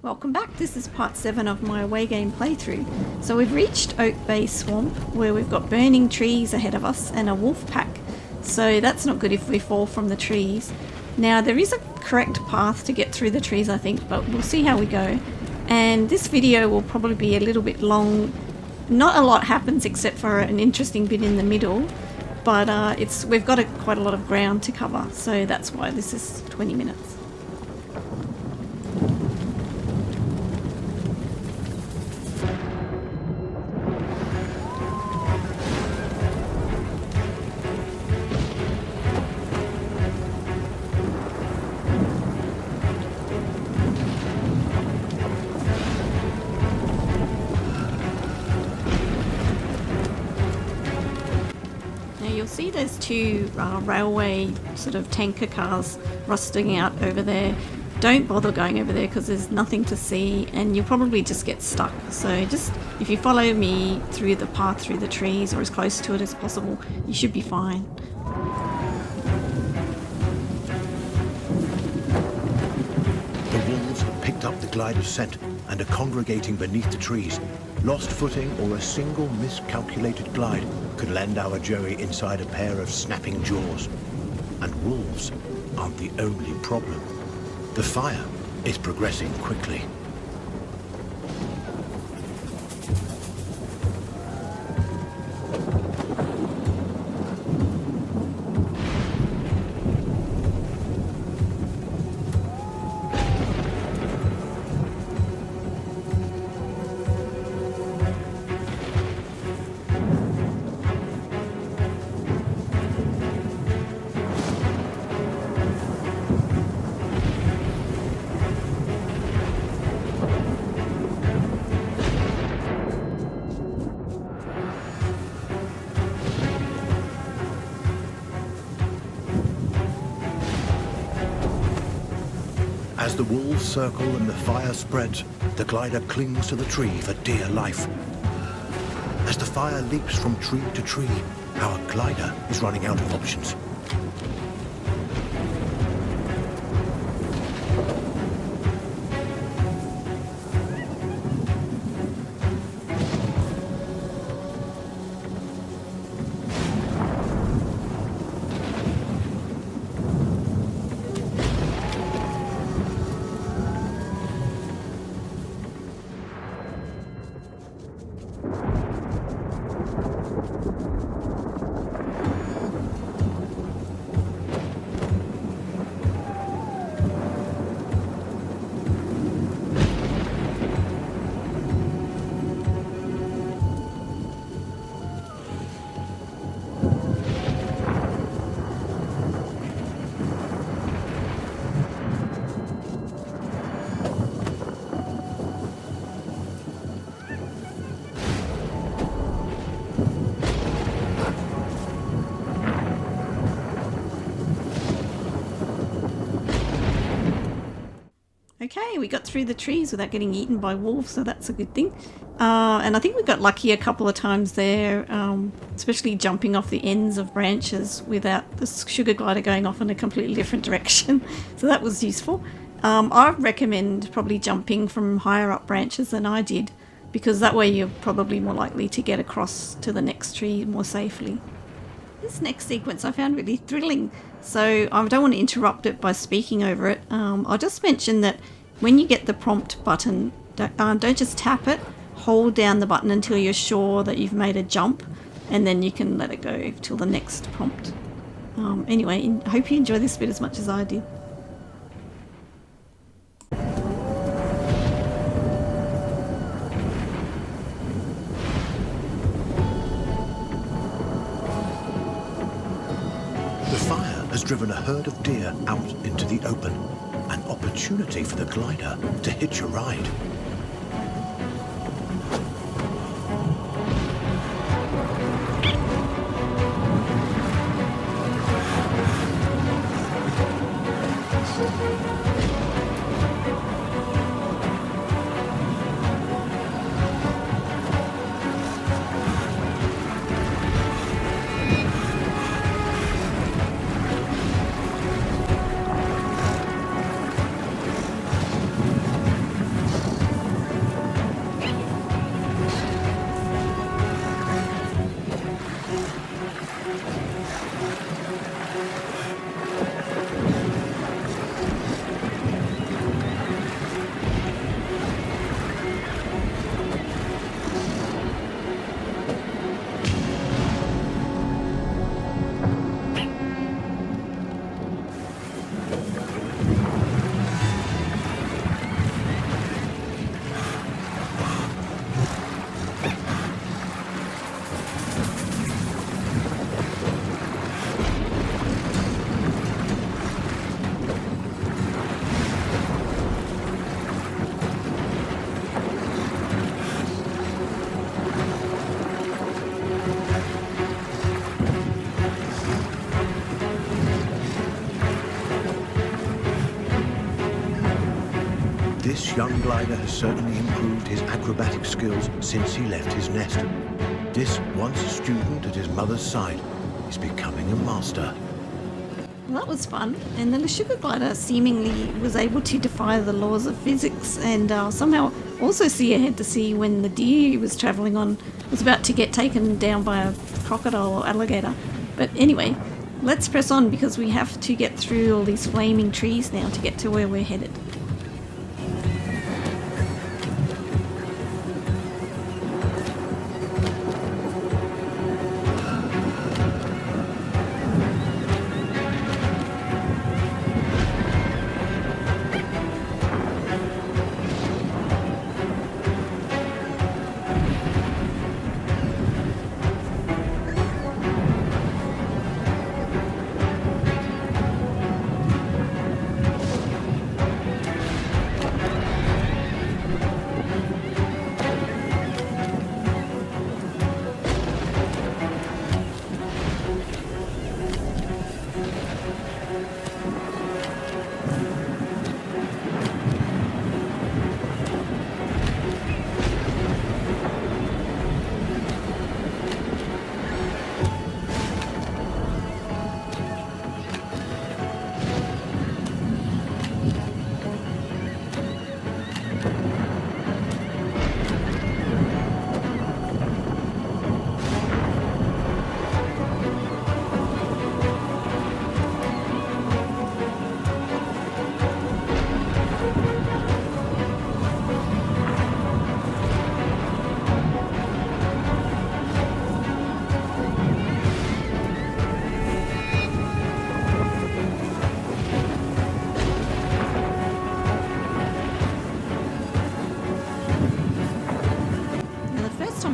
Welcome back, this is part 7 of my away game playthrough. So we've reached Oak Bay Swamp where we've got burning trees ahead of us and a wolf pack. So that's not good if we fall from the trees. Now there is a correct path to get through the trees I think, but we'll see how we go. And this video will probably be a little bit long. Not a lot happens except for an interesting bit in the middle, but we've got quite a lot of ground to cover, so that's why this is 20 minutes. You'll see there's two railway sort of tanker cars rusting out over there. Don't bother going over there because there's nothing to see and you'll probably just get stuck. So just if you follow me through the path through the trees or as close to it as possible, you should be fine. The wolves have picked up the glider's scent and are congregating beneath the trees. Lost footing or a single miscalculated glide could land our Joey inside a pair of snapping jaws. And wolves aren't the only problem. The fire is progressing quickly. As the wolves circle and the fire spreads, the glider clings to the tree for dear life. As the fire leaps from tree to tree, our glider is running out of options. Okay, we got through the trees without getting eaten by wolves, so that's a good thing. And I think we got lucky a couple of times there, especially jumping off the ends of branches without the sugar glider going off in a completely different direction. So that was useful. I recommend probably jumping from higher up branches than I did, because that way you're probably more likely to get across to the next tree more safely. This next sequence I found really thrilling, so I don't want to interrupt it by speaking over it. I'll just mention that when you get the prompt button, don't just tap it, hold down the button until you're sure that you've made a jump, and then you can let it go till the next prompt. Anyway, I hope you enjoy this bit as much as I did. Has driven a herd of deer out into the open, an opportunity for the glider to hitch a ride. This young glider has certainly improved his acrobatic skills since he left his nest. This once student at his mother's side is becoming a master. Well, that was fun. And then the sugar glider seemingly was able to defy the laws of physics and somehow also see ahead to see when the deer he was travelling on was about to get taken down by a crocodile or alligator. But anyway, let's press on because we have to get through all these flaming trees now to get to where we're headed.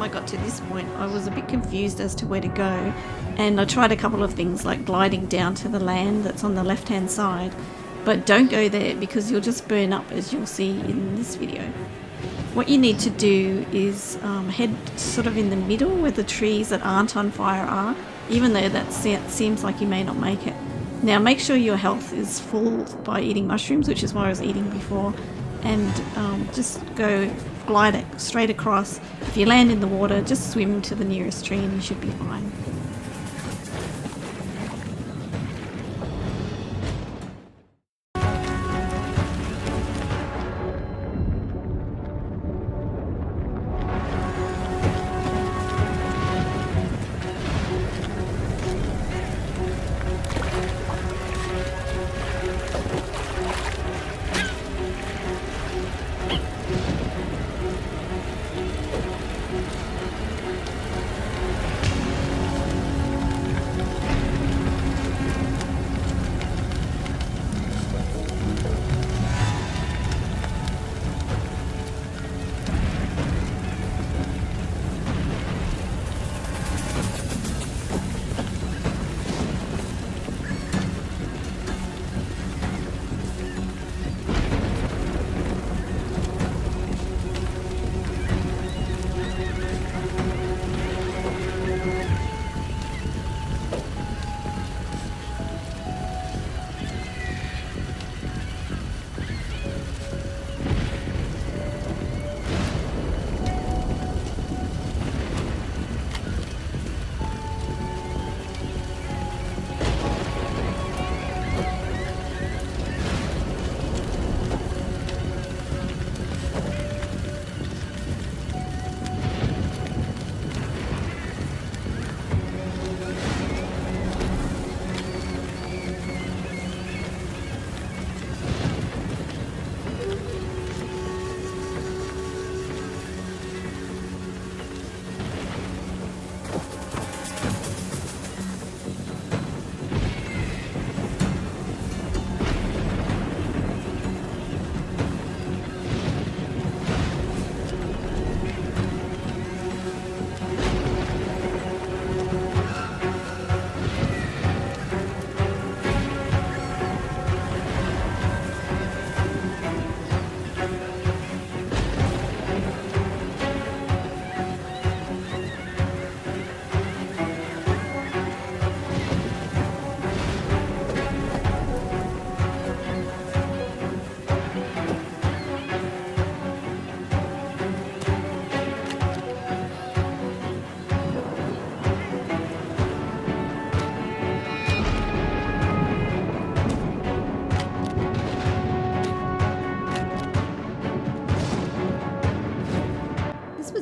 I got to this point, I was a bit confused as to where to go, and I tried a couple of things like gliding down to the land that's on the left hand side, but don't go there because you'll just burn up, as you'll see in this video. What you need to do is head sort of in the middle where the trees that aren't on fire are, even though that seems like you may not make it. Now make sure your health is full by eating mushrooms, which is what I was eating before, and just go glide it straight across. If you land in the water, just swim to the nearest tree and you should be fine.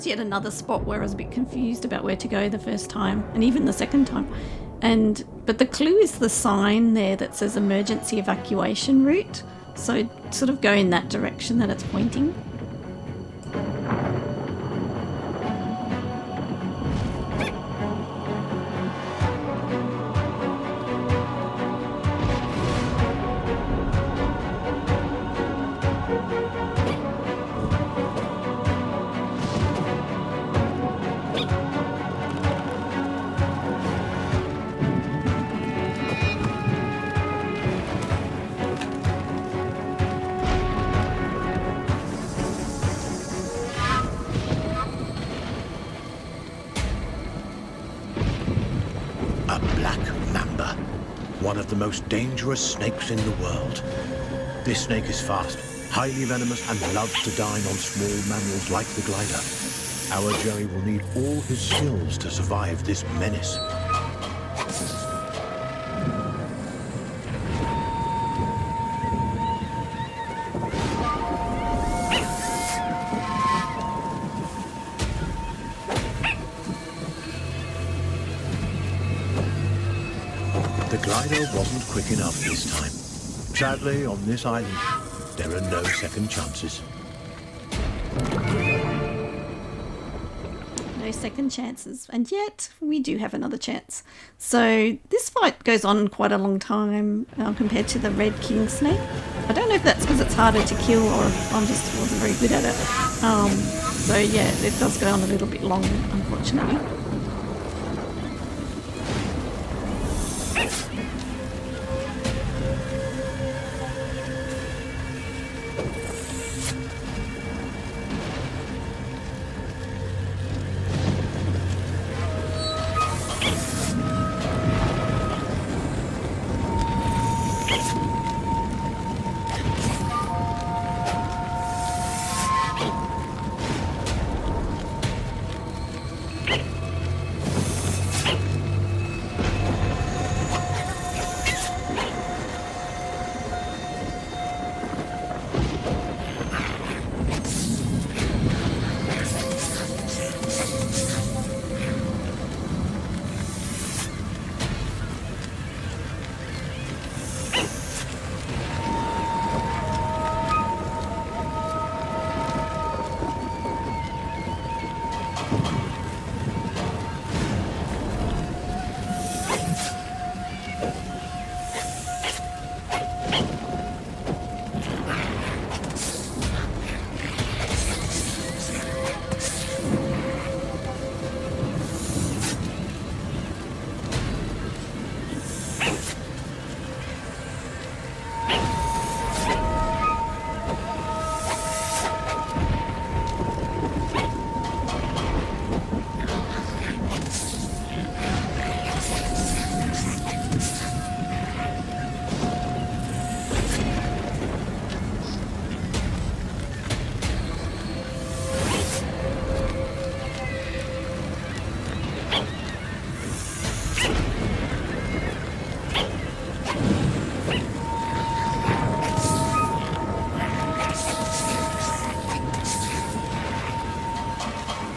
was yet another spot where I was a bit confused about where to go the first time, and even the second time. But the clue is the sign there that says emergency evacuation route. So sort of go in that direction that it's pointing. A black mamba, one of the most dangerous snakes in the world. This snake is fast, highly venomous, and loves to dine on small mammals like the glider. Our Jerry will need all his skills to survive this menace. The glider wasn't quick enough this time. Sadly, on this island, there are no second chances. No second chances. And yet, we do have another chance. So this fight goes on quite a long time compared to the red king snake. I don't know if that's because it's harder to kill or if I just wasn't very good at it. So yeah, it does go on a little bit long, unfortunately.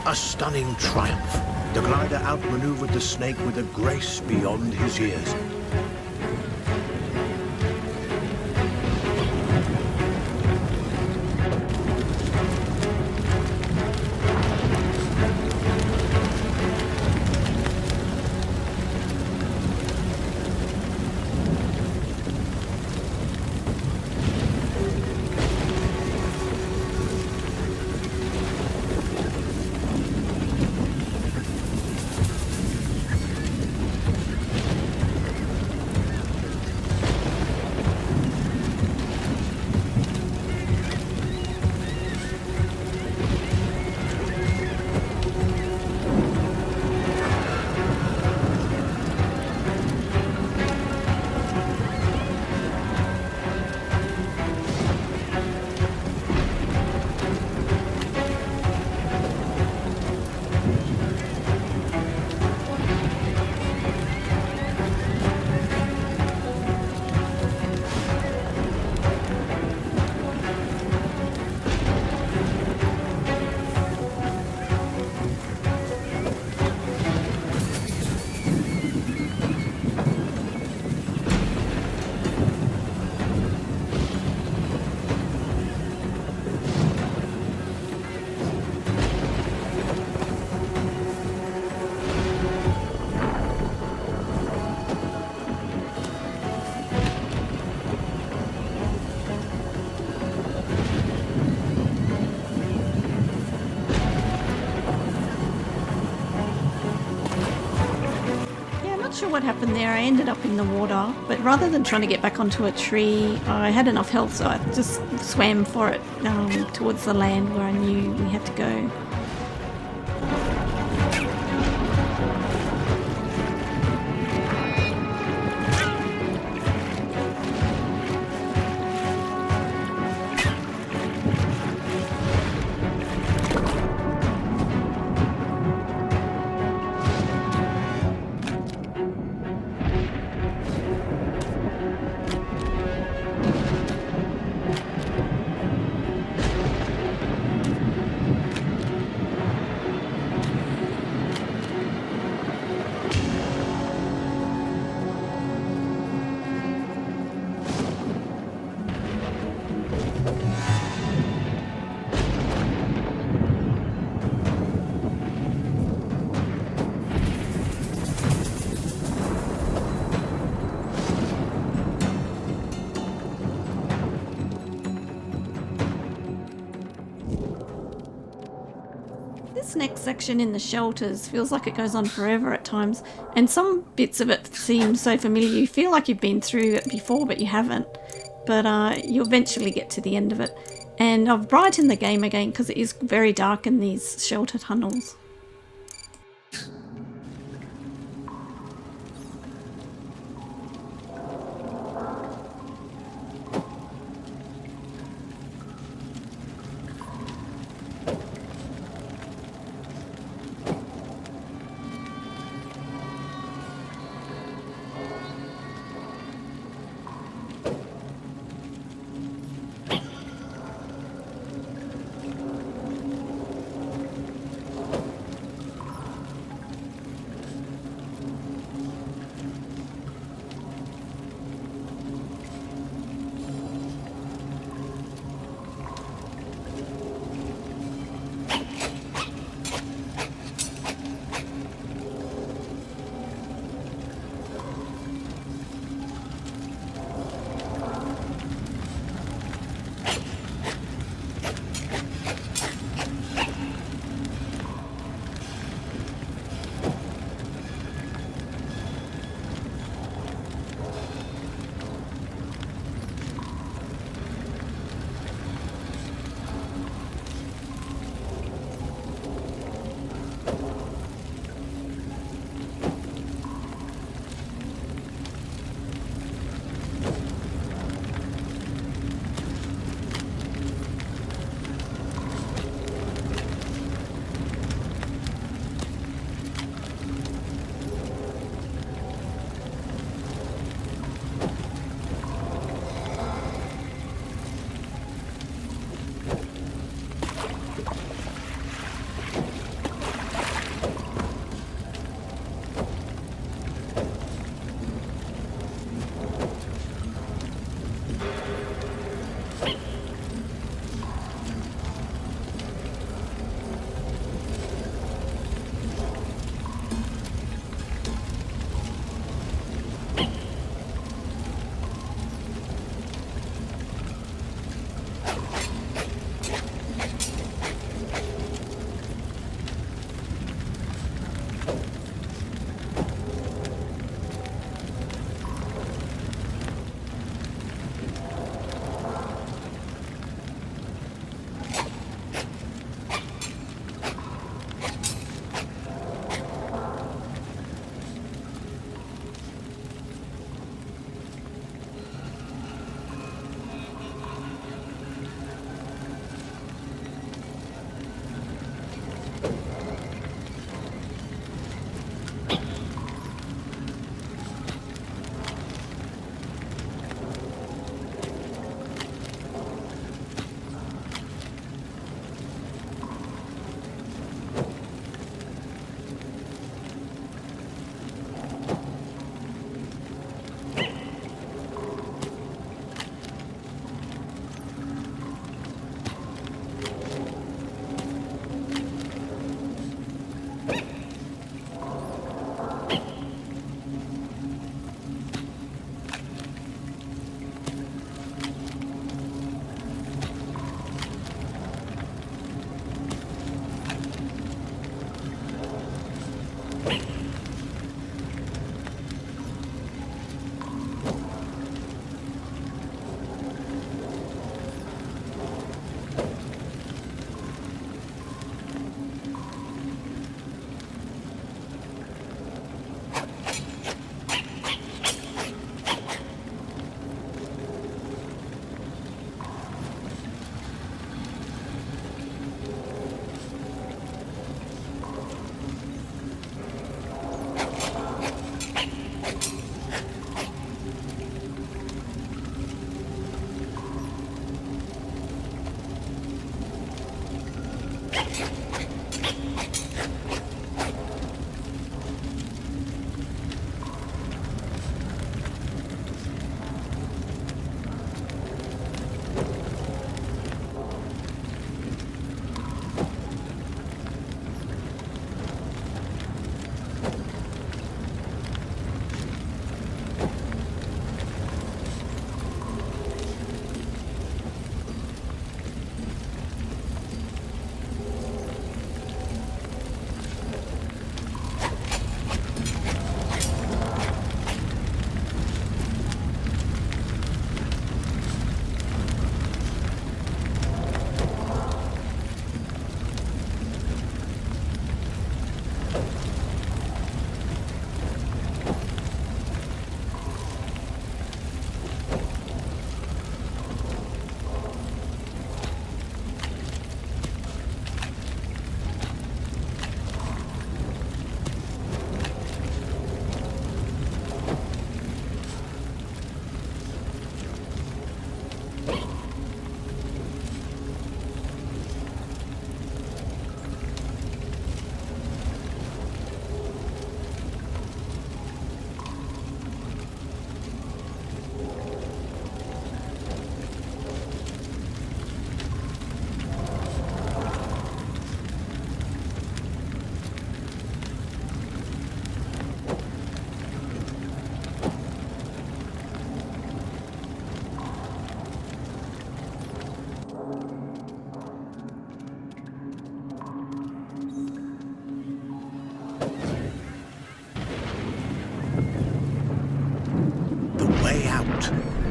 A stunning triumph. The glider outmaneuvered the snake with a grace beyond his years. sure what happened there. I ended up in the water, but rather than trying to get back onto a tree, I had enough health, so I just swam for it towards the land where I knew we had to go. This next section in the shelters feels like it goes on forever at times, and some bits of it seem so familiar. You feel like you've been through it before, but you haven't. But you eventually get to the end of it. And I've brightened the game again because it is very dark in these shelter tunnels.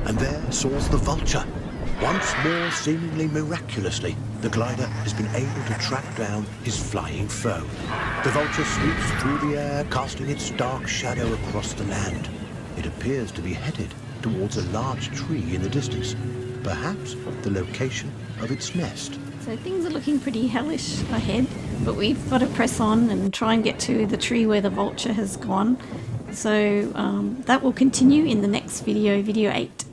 And there soars the vulture. Once more, seemingly miraculously, the glider has been able to track down his flying foe. The vulture sweeps through the air, casting its dark shadow across the land. It appears to be headed towards a large tree in the distance, perhaps the location of its nest. So things are looking pretty hellish ahead, but we've got to press on and try and get to the tree where the vulture has gone. So that will continue in the next video, video 8.